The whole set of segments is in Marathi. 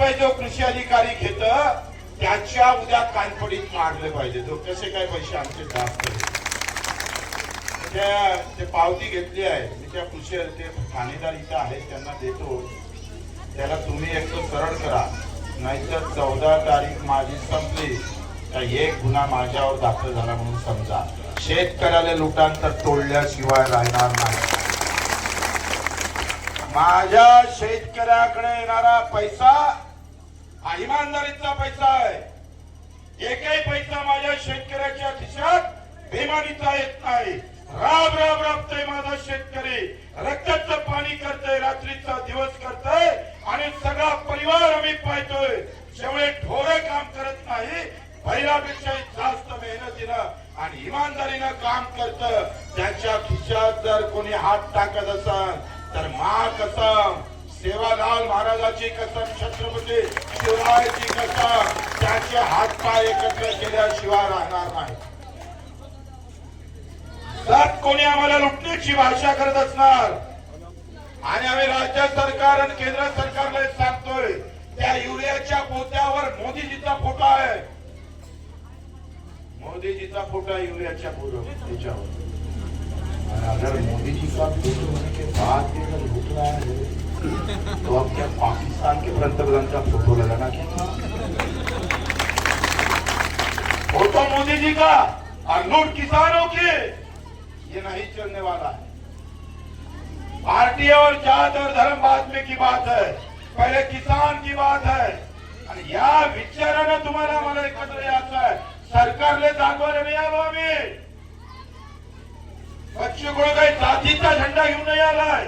रुपये जो कृषी अधिकारी घेत त्याच्या उद्या कानपडीत मारले पाहिजे. जो कसे काय पैसे आमचे जास्त ते पावती घेतली आहे मी त्या कृषी ते ठाणेदार इथं आहे त्यांना देतो. त्याला तुम्ही एक तर सरळ करा, नाहीतर 14 तारीख माझी संपली तर एक गुन्हा माझ्यावर दाखल झाला म्हणून समजा. शेतकऱ्याला लुटांतर तोडल्याशिवाय राहणार नाही. माझ्या शेतकऱ्याकडे येणारा पैसा हा इमानदारीचा पैसा आहे. एकही पैसा माझ्या शेतकऱ्याच्या खिशात बेमानीचा येत नाही. राब राब राबतोय माझा शेतकरी, रक्ताचं पाणी करतोय, रात्रीचा दिवस करतोय आणि सगळा परिवार आम्ही पाहतोय. जेवढे ढोरे काम करत नाही बैलापेक्षाही जास्त मेहनतीनं आणि इमानदारीनं काम करत. त्याच्या खिशात जर कोणी हात टाकत असेल तर मा कसम, सेवालाल महाराजाची कसम, छत्रपती शिवरायाची कसम, त्याचे हातपाय एकत्र केल्याशिवाय राहणार नाही. जर कोणी आम्हाला लुटण्याची भाषा करत असणार आणि आम्ही राज्य सरकार आणि केंद्र सरकारला सांगतोय त्या युरियाच्या पोत्यावर मोदीजीचा फोटो आहे. मोदीजीचा फोटो आहे युरियाच्या त्याच्यावर. अगर मोदी जी का फोटो होने के बाद भी अगर लूट रहा है तो अब क्या पाकिस्तान के पंतप्रधान का फोटो लगाना क्या? फोटो मोदी जी का और लूट किसानों की, ये नहीं चलने वाला है. पार्टी और जात और धर्म बाद में की बात है, पहले किसान की बात है. आणि या विचारानं तुम्हाला मला एकत्र यायचं आहे. सरकारले दाखवायला नाही आलो आम्ही. बच्चूकडे काही जातीचा झेंडा घेऊन नाही आलाय,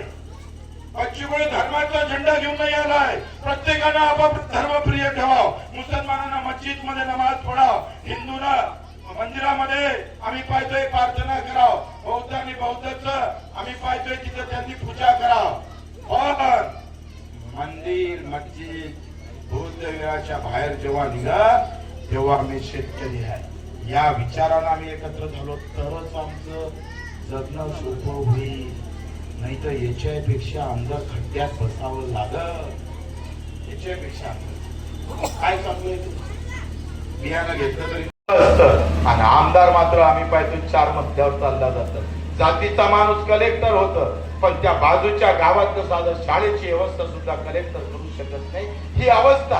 बच्चूकडे धर्माचा झेंडा घेऊन नाही आलाय. प्रत्येकानं आपापला धर्म प्रिय ठेवाव. मुसलमानांना मस्जिद मध्ये नमाज पढाव, हिंदूंना मंदिरामध्ये आम्ही पाहतोय प्रार्थना कराव, बौद्धांनी बौद्धच आम्ही पाहतोय तिथे त्यांनी पूजा कराव. पण मंदिर मस्जिद बुद्धविहाराच्या बाहेर जेव्हा निघा तेव्हा आम्ही शेतकरी आहे या विचारानं आम्ही एकत्र झालो तरच आमचं जगणं सोपं होईल. नाही तर याच्यापेक्षा अंदर खड्ड्यात बसावं लागत. याच्यापेक्षा काय चांगलं बियाणं घेतलं तरी आणि आमदार मात्र आम्ही पाहतो 4 मध्यावर चालला जातात. जातीचा माणूस कलेक्टर होत पण त्या बाजूच्या गावात साधं शाळेची व्यवस्था सुद्धा कलेक्टर करू शकत नाही. ही अवस्था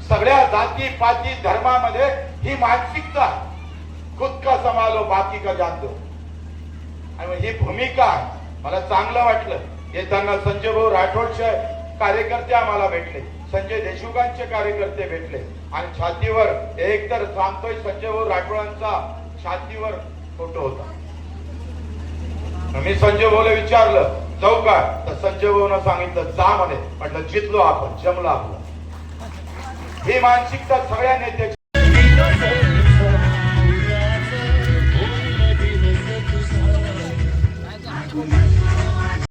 सगळ्या जाती पाती धर्मामध्ये ही मानसिकता, खुद का संभालो बाकी का जान दो. आणि ही भूमिका मला चांगलं वाटलं. येताना संजय भाऊ राठोडचे कार्यकर्ते आम्हाला भेटले, संजय देशमुखांचे कार्यकर्ते भेटले आणि छातीवर एक तर सांगतोय संजय भाऊ राठोडांचा छातीवर फोटो होता. मी संजय भाऊला विचारलं जाऊ का, तर संजय भाऊनं सांगितलं जा म्हणे. म्हटलं जितलो आपण, जमलं आपलं. ही मानसिकता सगळ्या नेत्याची